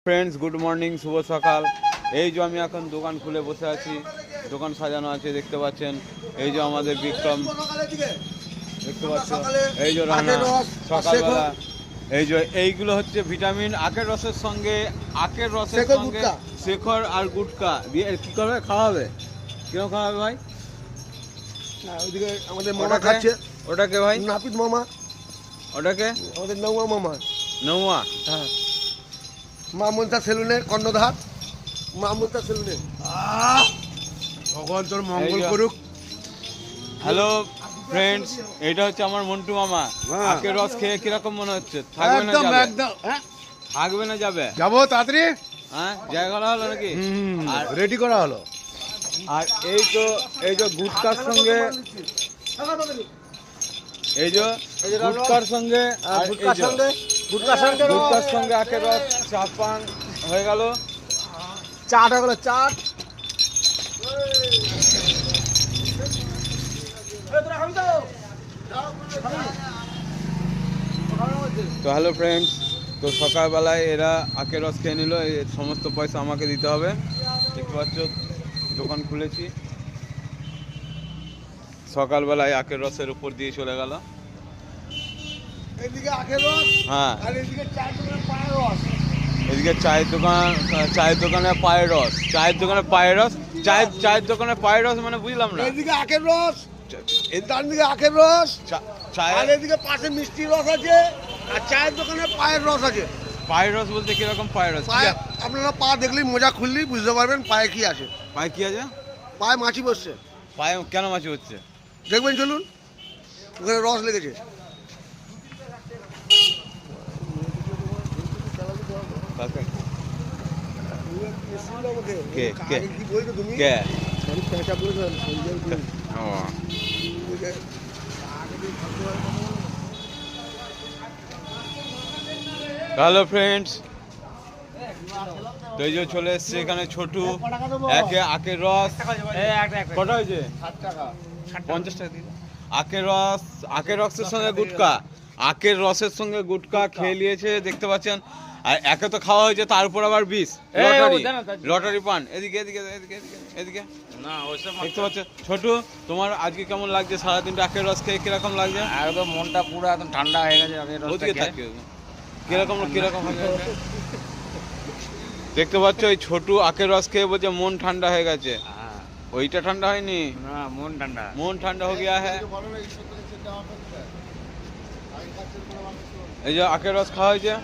Friends, good morning, শুভ সকাল। এই যে আমি এখন দোকান খুলে বসে আছি, দোকান সাজানো আছে দেখতে পাচ্ছেন। এই যে আমাদের বিক্রম দেখতে পাচ্ছেন, এই যে রানা সকালবেলা। এই যে এইগুলো হচ্ছে ভিটামিন। আখের রসের সঙ্গে শেখর আর গুটকা দিয়ে কি করবে, খাওয়াবে। কিরকম খাওয়াবে ভাই? ওইদিকে আমাদের মামা খাচ্ছে। ওটাকে ভাই নাপিত মামা। ওটাকে আমাদের নৌমা মামা। নৌয়া। হ্যাঁ, মা মনসা সেলুনে কর্ণধার। মা মনসা সেলুনে। ভগবান তোর মঙ্গল করুক। হ্যালো ফ্রেন্ডস, এটা হচ্ছে আমার মন্টু মামা। আখের রস খেয়ে কিরকম মনে হচ্ছে? থাকবে না যাবে? একদম থাকবে না যাবে? যাবো তাড়াতাড়ি। হ্যাঁ, জায়গা করা হলো নাকি? আর রেডি করা হলো। আর এই যে গুটকার সঙ্গে গুটকার সঙ্গে আখের রস চাট পান হয়ে গেল। চাট হয়ে গেল, চাট। তো হ্যালো ফ্রেন্ডস, তো সকালবেলায় এরা আখের রস খেয়ে নিল। এই সমস্ত পয়সা আমাকে দিতে হবে। দেখতে পাচ্ছ, দোকান খুলেছি, সকালবেলায় আখের রসের উপর দিয়ে চলে গেল। এদিকে আখের রস, হ্যাঁ, আর এদিকে চায়ের দোকানে পায়ের রস। এদিকে চায়ের দোকানে পায়ের রস। চায়ের দোকানে পায়ের রস মানে বুঝলাম না। এদিকে আখের রস, ডান দিকে আখের রস, আর এদিকে পাশে মিষ্টির রস আছে, আর চায়ের দোকানে পায়ের রস আছে। পায়ের রস বলতে কিরকম পায়ের রস? আপনারা পা দেখলেই, মোজা খুললেই বুঝতে পারবেন পায়ে কি আছে। পায়ে কি আছে? পায়ে মাছি বসছে। পায়ে কেন মাছি হচ্ছে? দেখবেন, চলুন, ওখানে রস লেগেছে। হ্যালো ফ্রেন্ডস, তো এই যে চলে এসছে এখানে ছোটু। আখের রস কটা হয়েছে? 50 টাকা দিন। আখের রসের সঙ্গে গুটকা খেয়ে নিয়েছে দেখতে পাচ্ছেন। আর একে তো খাওয়া হয়েছে, তার উপর আবার বিষ। লটারি পান। এদিকে দেখতে পাচ্ছ। ছোটু, তোমার আজকে কেমন লাগছে? সারাদিনটা আখের রস খেয়ে কিরকম লাগছে? একদম মনটা পুরো একদম ঠান্ডা হয়ে গেছে। কিরকম হয়ে গেছে দেখতে পাচ্ছ। এই ছোটু আখের রস খেয়ে বলছে মন ঠান্ডা হয়ে গেছে। ওইটা ঠান্ডা হয়নি, মন ঠান্ডা হয়ে গিয়া হ্যাঁ। এই যে আখের রস খাওয়া হয়েছে।